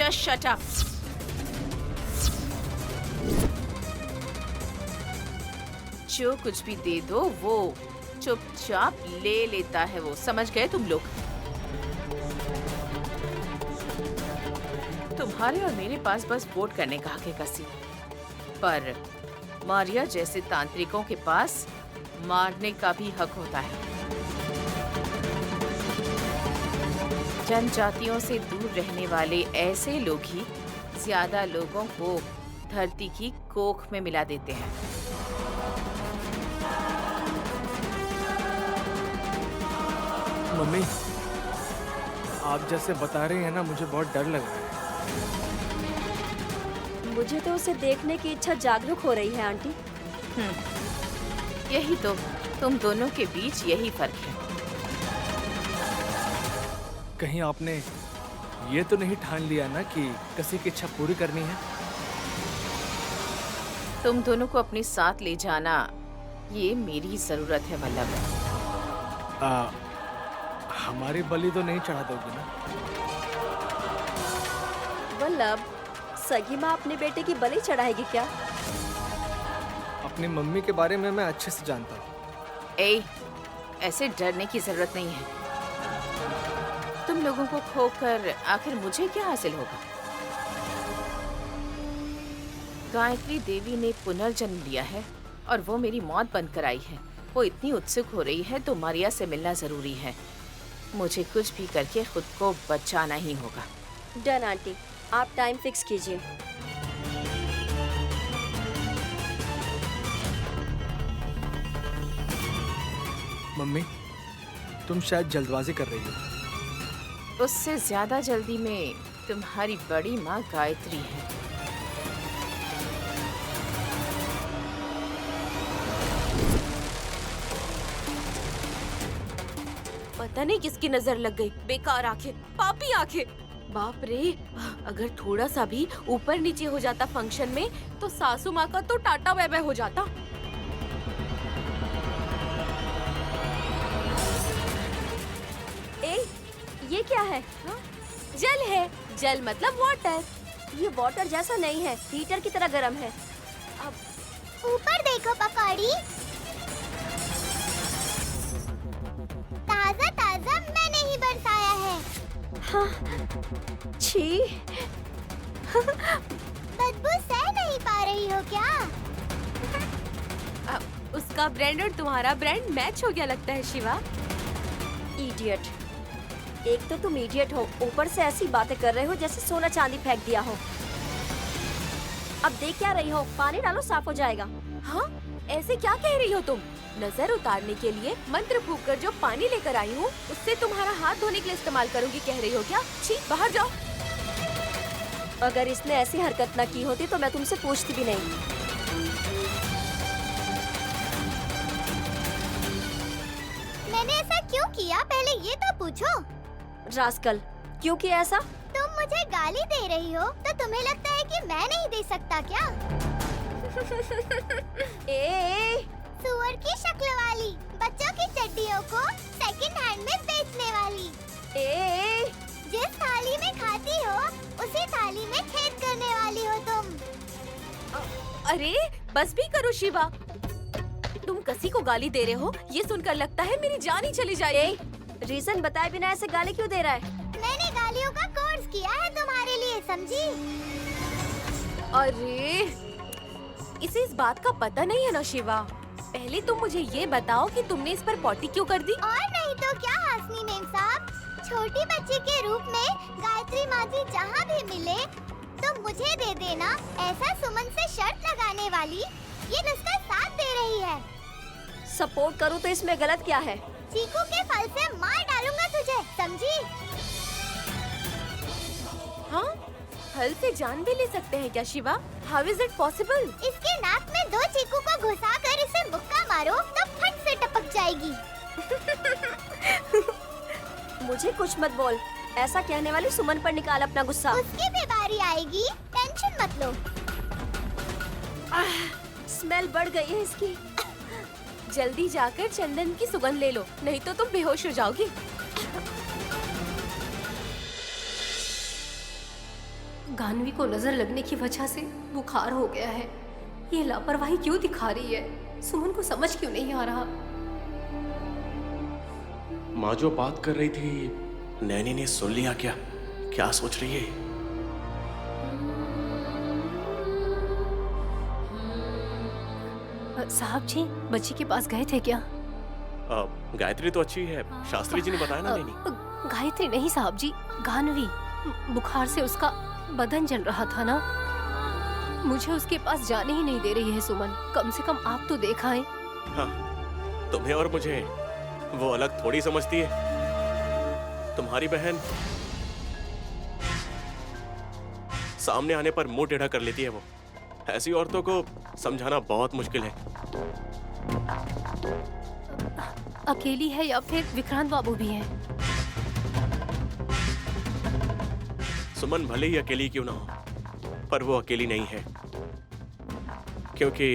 Just shut up. जो कुछ भी दे दो वो चुपचाप ले लेता है वो, समझ गए तुम लोग? तुम्हारे और मेरे पास बस वोट करने का हक है कसी, पर मारिया जैसे तांत्रिकों के पास मारने का भी हक होता है। जनजातियों से दूर रहने वाले ऐसे लोग ही ज्यादा लोगों को धरती की कोख में मिला देते हैं। मम्मी, आप जैसे बता रहे हैं ना, मुझे बहुत डर लग रहा है। मुझे तो उसे देखने की इच्छा जागरूक हो रही है आंटी। यही तो, तुम दोनों के बीच यही फर्क है। कहीं आपने ये तो नहीं ठान लिया ना कि किसी की इच्छा पूरी करनी है? तुम दोनों को अपने साथ ले जाना ये मेरी जरूरत है वल्लभ। हमारी बलि तो नहीं चढ़ा दोगी ना? वल्लभ, सगी माँ अपने बेटे की बलि चढ़ाएगी क्या? अपनी मम्मी के बारे में मैं अच्छे से जानता हूँ। ऐसे डरने की जरूरत नहीं है। तुम लोगों को खोकर आखिर मुझे क्या हासिल होगा? गायत्री देवी ने पुनर्जन्म लिया है और वो मेरी मौत बनकर आई है। वो इतनी उत्सुक हो रही है तो मारिया से मिलना जरूरी है। मुझे कुछ भी करके खुद को बचाना ही होगा। डन आंटी, आप टाइम फिक्स कीजिए। मम्मी, तुम शायद जल्दबाजी कर रही हो। उससे ज्यादा जल्दी में तुम्हारी बड़ी माँ गायत्री है। पता नहीं किसकी नजर लग गई। बेकार आंखें, पापी आंखें। बाप रे, अगर थोड़ा सा भी ऊपर नीचे हो जाता फंक्शन में तो सासू माँ का तो टाटा बाय बाय हो जाता। ये क्या है? जल है। जल मतलब वाटर। ये वाटर जैसा नहीं है, हीटर की तरह गर्म है। अब ऊपर देखो पकौड़ी, ताजा ताजा मैंने ही बरसाया है। हाँ, छी। बदबू सह नहीं पा रही हो क्या? उसका ब्रांड और तुम्हारा ब्रांड मैच हो गया लगता है शिवा। इडियट। एक तो तुम इडियट हो, ऊपर से ऐसी बातें कर रहे हो जैसे सोना चांदी फेंक दिया हो। अब देख क्या रही हो? पानी डालो, साफ हो जाएगा। हाँ, ऐसे क्या कह रही हो तुम? नजर उतारने के लिए मंत्र फूंक कर जो पानी लेकर आई हूँ उससे तुम्हारा हाथ धोने के लिए इस्तेमाल करूँगी कह रही हो क्या? छी, बाहर जाओ। अगर इसने ऐसी हरकत न की होती तो मैं तुमसे पूछती भी नहीं। मैंने ऐसा क्यों किया, पहले ये तो पूछो। रास्कल, क्यों किया ऐसा? तुम मुझे गाली दे रही हो तो तुम्हें लगता है कि मैं नहीं दे सकता क्या? ए, सुअर की शक्ल वाली, बच्चों की चड्डियों को सेकंड हैंड में बेचने वाली। ए, जिस थाली में खाती हो उसी थाली में खेद करने वाली हो तुम। अरे बस भी करो शिवा। तुम किसी को गाली दे रहे हो ये सुनकर लगता है मेरी जान ही चली जाएगी। रीजन बताए बिना ऐसे गाली क्यों दे रहा है? मैंने गालियों का कोर्स किया है तुम्हारे लिए, समझी? अरे इसे इस बात का पता नहीं है ना शिवा। पहले तुम मुझे ये बताओ कि तुमने इस पर पॉटी क्यों कर दी? और नहीं तो क्या हासनी मेम साहब, छोटी बच्ची के रूप में गायत्री माँ जी जहाँ भी मिले तो मुझे दे देना, ऐसा सुमन से शर्त लगाने वाली ये नुस्खा साथ दे रही है। सपोर्ट करूं तो इसमें गलत क्या है? चीकू के फल से मार डालूंगा तुझे, समझी? हाँ, फल से जान भी ले सकते हैं क्या Shiva? How is it possible? इसके नाक में 2 चीकू को घुसा कर इसे मुक्का मारो तो फट से टपक जाएगी। मुझे कुछ मत बोल। ऐसा कहने वाली सुमन पर निकाल अपना गुस्सा। उसकी भी बारी आएगी, टेंशन मत लो। स्मेल बढ़ गई है इसकी। जल्दी जाकर चंदन की सुगंध ले लो, नहीं तो तुम बेहोश हो जाओगी। गानवी को नजर लगने की वजह से बुखार हो गया है। ये लापरवाही क्यों दिखा रही है? सुमन को समझ क्यों नहीं आ रहा? माँ जो बात कर रही थी नैनी ने सुन लिया क्या? क्या सोच रही है? साहब जी बच्ची के पास गए थे क्या? गायत्री तो अच्छी है, शास्त्री जी ने बताया ना नैनी। गायत्री नहीं साहब जी, गानवी। बुखार से उसका बदन जल रहा था ना। मुझे उसके पास जाने ही नहीं दे रही है सुमन। कम से कम आप तो देख आए। हाँ, तुम्हें और मुझे वो अलग थोड़ी समझती है। तुम्हारी बहन सामने आने पर मुंह टेढ़ा कर लेती है। वो ऐसी औरतों को समझाना बहुत मुश्किल है। अकेली है या फिर विक्रांत बाबू भी है? सुमन भले ही अकेली क्यों ना हो, पर वो अकेली नहीं है। क्योंकि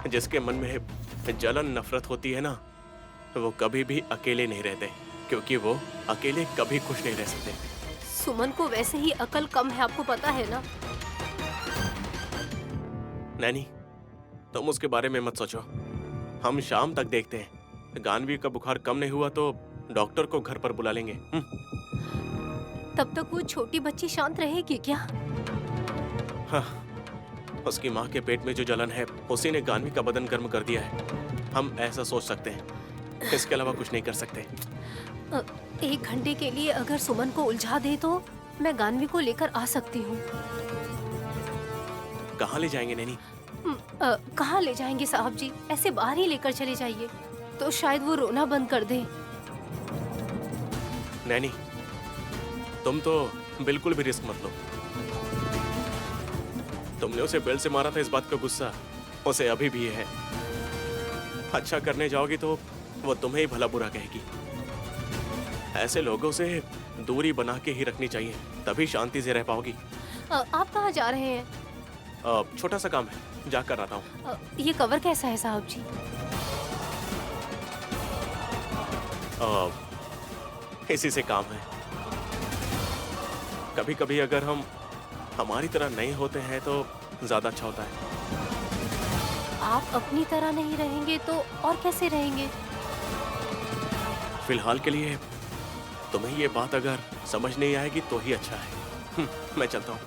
जिसके मन में जलन नफरत होती है ना, वो कभी भी अकेले नहीं रहते, क्योंकि वो अकेले कभी खुश नहीं रह सकते। सुमन को वैसे ही अकल कम है, आपको पता है ना। नैनी, तुम उसके बारे में मत सोचो। हम शाम तक देखते हैं। गानवी का बुखार कम नहीं हुआ तो डॉक्टर को घर पर बुला लेंगे। तब तक वो छोटी बच्ची शांत रहेगी क्या? हाँ, उसकी माँ के पेट में जो जलन है उसी ने गानवी का बदन गर्म कर दिया है। हम ऐसा सोच सकते हैं, इसके अलावा कुछ नहीं कर सकते। 1 घंटे के लिए अगर सुमन को उलझा दे तो मैं गानवी को लेकर आ सकती हूँ। कहाँ ले जाएंगे नैनी? कहाँ ले जाएंगे साहब जी? ऐसे बाहर ही लेकर चले जाइए, तो शायद वो रोना बंद कर दे। नैनी, तुम तो बिल्कुल भी रिस्क मत लो। तुमने उसे बेल्ट से मारा था, इस बात का गुस्सा उसे अभी भी है। अच्छा करने जाओगी तो वो तुम्हें ही भला बुरा कहेगी। ऐसे लोगों से दूरी बना के ही रखनी चाहिए, तभी शांति से रह पाओगी। आप कहाँ जा रहे हैं? छोटा सा काम है, जाकर आता हूँ। ये कवर कैसा है साहब जी? इसी से काम है। कभी कभी अगर हम हमारी तरह नहीं होते हैं तो ज्यादा अच्छा होता है। आप अपनी तरह नहीं रहेंगे तो और कैसे रहेंगे? फिलहाल के लिए तुम्हें ये बात अगर समझ नहीं आएगी तो ही अच्छा है। मैं चलता हूँ।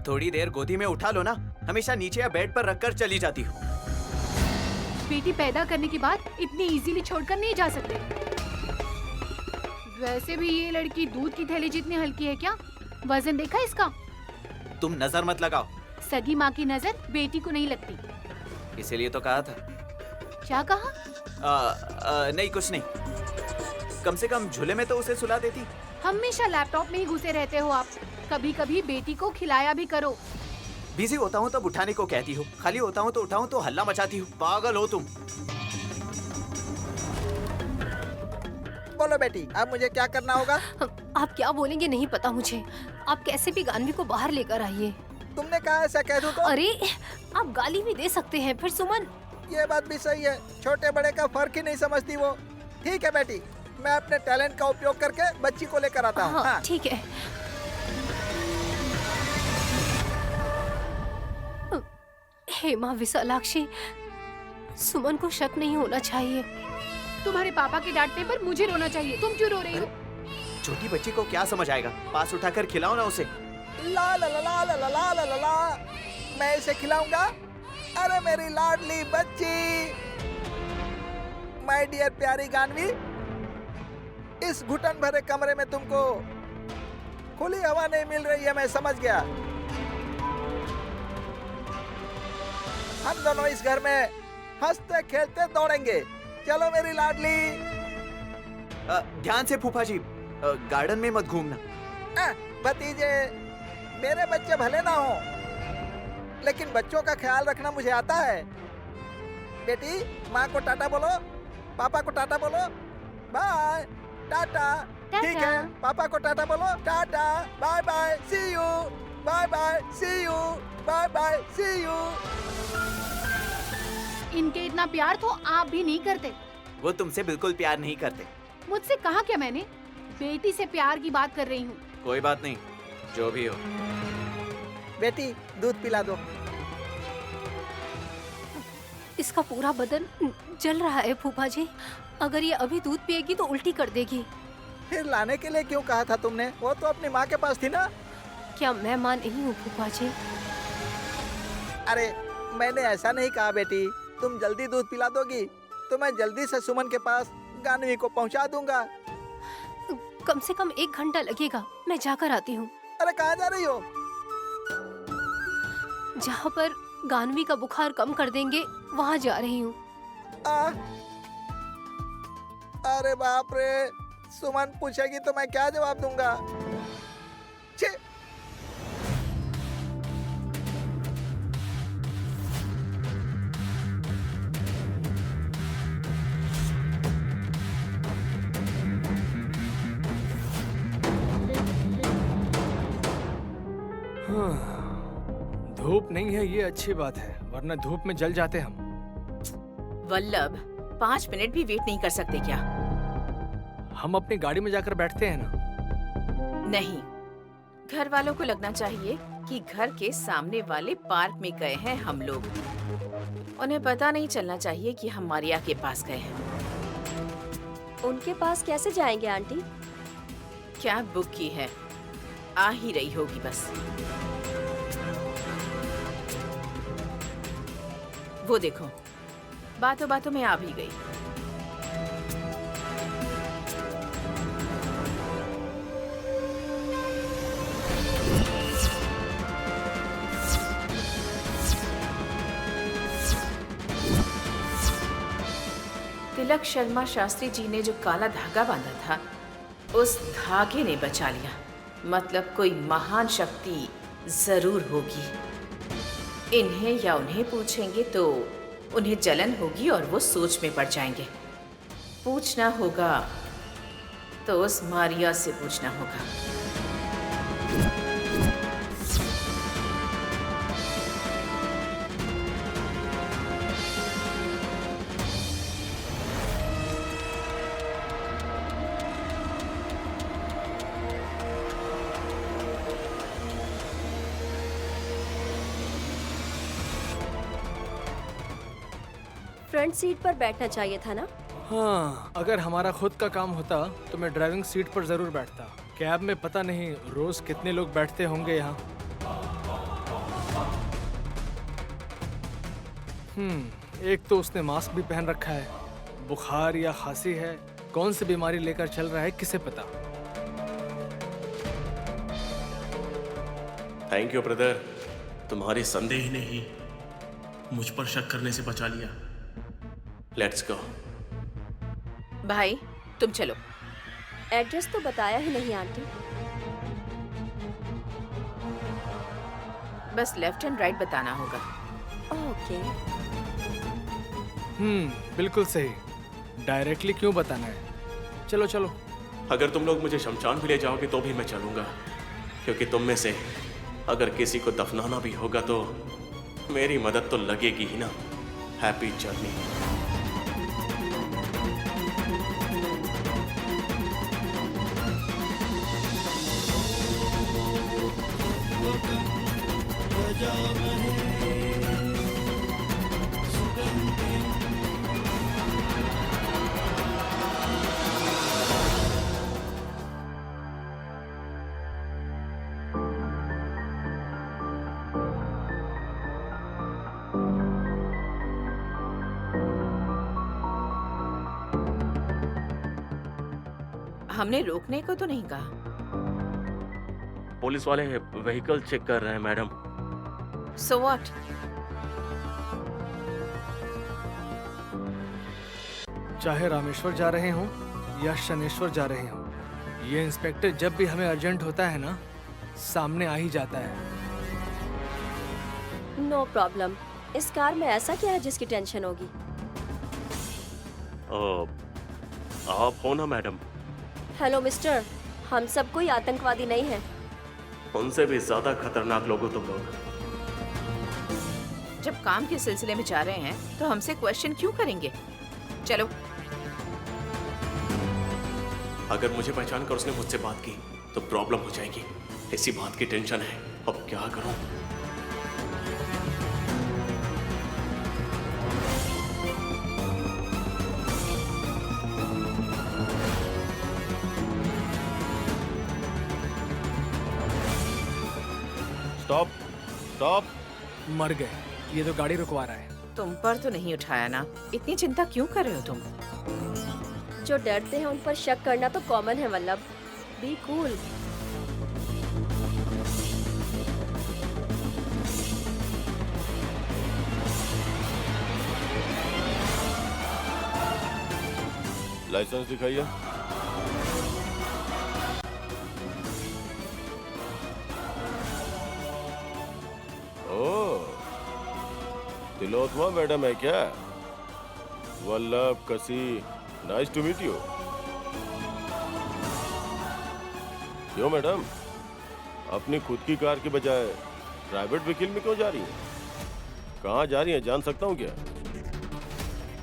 थोड़ी देर गोदी में उठा लो ना, हमेशा नीचे या बेड पर रखकर चली जाती हो। बेटी पैदा करने के बाद इतनी इजीली छोड़कर नहीं जा सकते। वैसे भी ये लड़की दूध की थैली जितनी हल्की है क्या? वजन देखा इसका? तुम नजर मत लगाओ। सगी माँ की नजर बेटी को नहीं लगती। इसीलिए तो कहा था। क्या कहा? नहीं कुछ नहीं। कम से कम झूले में तो उसे सुला देती। हमेशा लैपटॉप में ही घुसे रहते हो आप। कभी कभी बेटी को खिलाया भी करो। बिजी होता हूँ तब उठाने को कहती हो, खाली होता हूँ तो उठाऊं तो हल्ला मचाती हो। पागल हो तुम। बोलो बेटी, अब मुझे क्या करना होगा? आप क्या बोलेंगे नहीं पता मुझे। आप कैसे भी गानवी को बाहर लेकर आइए। तुमने कहा ऐसा कह दूं तो? अरे आप गाली भी दे सकते हैं फिर सुमन। ये बात भी सही है, छोटे बड़े का फर्क ही नहीं समझती वो। ठीक है बेटी, मैं अपने टैलेंट का उपयोग करके बच्ची को लेकर आता हूँ। हाँ, ठीक है। हेमा विशालाक्षी, सुमन को शक नहीं होना चाहिए। तुम्हारे पापा के डांटने पर मुझे रोना चाहिए। तुम क्यों रो रही हो? छोटी बच्ची को क्या समझ आएगा? पास उठाकर खिलाओ ना उसे। ला ला ला ला ला ला ला ला ला ला। मैं इसे खिलाऊंगा? अरे मेरी लाडली बच्ची, माय डियर प्यारी गानवी, इस घुटन भरे कमरे में तुमको खुली हवा नहीं मिल रही है, मैं समझ गया। हम दोनों इस घर में हंसते खेलते दौड़ेंगे। चलो मेरी लाडली। ध्यान से फूफा जी, गार्डन में मत घूमना। भतीजे, मेरे बच्चे भले ना हो, लेकिन बच्चों का ख्याल रखना मुझे आता है। बेटी, माँ को टाटा बोलो, पापा को टाटा बोलो, बाय, टाटा। ठीक है, पापा को टाटा बोलो, टाटा, bye bye, see you, bye. Bye bye, see you, bye bye, see you. इनके इतना प्यार तो आप भी नहीं करते। वो तुमसे बिल्कुल प्यार नहीं करते। मुझसे कहा क्या मैंने? बेटी से प्यार की बात कर रही हूँ। कोई बात नहीं, जो भी हो। बेटी दूध पिला दो। इसका पूरा बदन जल रहा है फूफा जी। अगर ये अभी दूध पिएगी तो उल्टी कर देगी। फिर लाने के लिए क्यों कहा था तुमने? वो तो अपनी माँ के पास थी ना। क्या मैं मां नहीं हूँ फूफा जी? अरे मैंने ऐसा नहीं कहा बेटी। तुम जल्दी दूध पिला दोगी तो मैं जल्दी से सुमन के पास गानवी को पहुंचा दूंगा। कम से कम 1 घंटा लगेगा। मैं जाकर आती हूँ। अरे कहाँ जा रही हो? जहाँ पर गानवी का बुखार कम कर देंगे वहाँ जा रही हूँ। अरे बाप रे, सुमन पूछेगी तो मैं क्या जवाब दूंगा? छी! धूप नहीं है ये अच्छी बात है, वरना धूप में जल जाते हम। वल्लभ, 5 मिनट भी वेट नहीं कर सकते क्या? हम अपनी गाड़ी में जाकर बैठते हैं ना। नहीं, घर वालों को लगना चाहिए कि घर के सामने वाले पार्क में गए हैं हम लोग। उन्हें पता नहीं चलना चाहिए कि हम मारिया के पास गए हैं। उनके पास कैसे जाएंगे आंटी? कैब बुक की है, आ ही रही होगी बस। वो देखो, बातों बातों में आ भी गई। तिलक शर्मा शास्त्री जी ने जो काला धागा बांधा था, उस धागे ने बचा लिया। मतलब कोई महान शक्ति जरूर होगी। इन्हें या उन्हें पूछेंगे तो उन्हें जलन होगी और वो सोच में पड़ जाएंगे। पूछना होगा तो उस मारिया से पूछना होगा। फ्रंट सीट पर बैठना चाहिए था ना? हाँ, अगर हमारा खुद का काम होता तो मैं ड्राइविंग सीट पर जरूर बैठता। कैब में पता नहीं रोज कितने लोग बैठते होंगे यहाँ। एक तो उसने मास्क भी पहन रखा है। बुखार या खांसी है, कौन सी बीमारी लेकर चल रहा है किसे पता। थैंक यू ब्रदर, तुम्हारे संदेह ने ही मुझ पर शक करने से बचा लिया। Let's go. भाई तुम चलो। एड्रेस तो बताया ही नहीं आंटी। बस लेफ्ट एंड राइट बताना होगा। ओके। बिल्कुल सही। डायरेक्टली क्यों बताना है? चलो चलो। अगर तुम लोग मुझे शमशान भी ले जाओगे तो भी मैं चलूंगा, क्योंकि तुम में से अगर किसी को दफनाना भी होगा तो मेरी मदद तो लगेगी ही ना। Happy journey. हमने रोकने को तो नहीं कहा। पुलिस वाले व्हीकल चेक कर रहे हैं मैडम। So what? चाहे रामेश्वर जा रहे हों या शनेश्वर जा रहे हों, ये इंस्पेक्टर जब भी हमें अर्जेंट होता है ना, सामने आ ही जाता है। No problem. इस कार में ऐसा क्या है जिसकी टेंशन होगी? आप हो ना मैडम? हेलो मिस्टर, हम सब कोई आतंकवादी नहीं हैं। उनसे भी ज्यादा खतरनाक लोग हो तुम लोग। जब काम के सिलसिले में जा रहे हैं तो हमसे क्वेश्चन क्यों करेंगे? चलो। अगर मुझे पहचान कर उसने मुझसे बात की तो प्रॉब्लम हो जाएगी। इसी बात की टेंशन है, अब क्या करूं? Stop stop. मर गए, ये तो गाड़ी रुकवा रहा है। तुम पर तो नहीं उठाया ना, इतनी चिंता क्यों कर रहे हो तुम? जो डरते हैं उन पर शक करना तो कॉमन है वल्लभ। Be cool. लाइसेंस दिखाइए। ओह, तिलोत्तमा मैडम है क्या? वल्लभ कसी, नाइस टू मीट यू। क्यों मैडम, अपनी खुद की कार के बजाय प्राइवेट व्हीकल में क्यों जा रही हैं? कहाँ जा रही हैं, जान सकता हूँ क्या?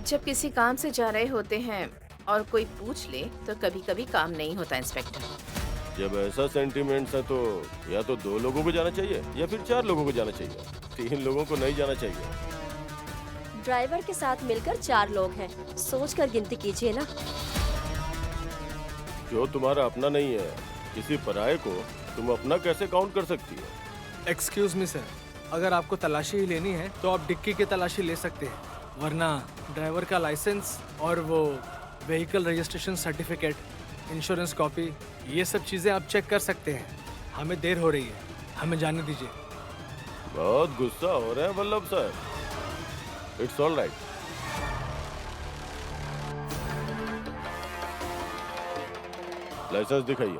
जब किसी काम से जा रहे होते हैं और कोई पूछ ले तो कभी कभी काम नहीं होता इंस्पेक्टर। जब ऐसा सेंटीमेंट्स है तो या तो 2 लोगों को जाना चाहिए या फिर 4 लोगों को जाना चाहिए, 3 लोगों को नहीं जाना चाहिए। ड्राइवर के साथ मिलकर 4 लोग हैं, सोच कर गिनती कीजिए ना। जो तुम्हारा अपना नहीं है, किसी पराये को तुम अपना कैसे काउंट कर सकती हो? एक्सक्यूज मी सर, अगर आपको तलाशी ही लेनी है तो आप डिक्की की तलाशी ले सकते हैं, वरना ड्राइवर का लाइसेंस और वो vehicle registration certificate, insurance copy, ये सब चीज़ें आप चेक कर सकते हैं। हमें देर हो रही है, हमें जाने दीजिए। बहुत गुस्सा हो रहे हैं Vallabh sir. It's all right. Licence दिखाइए।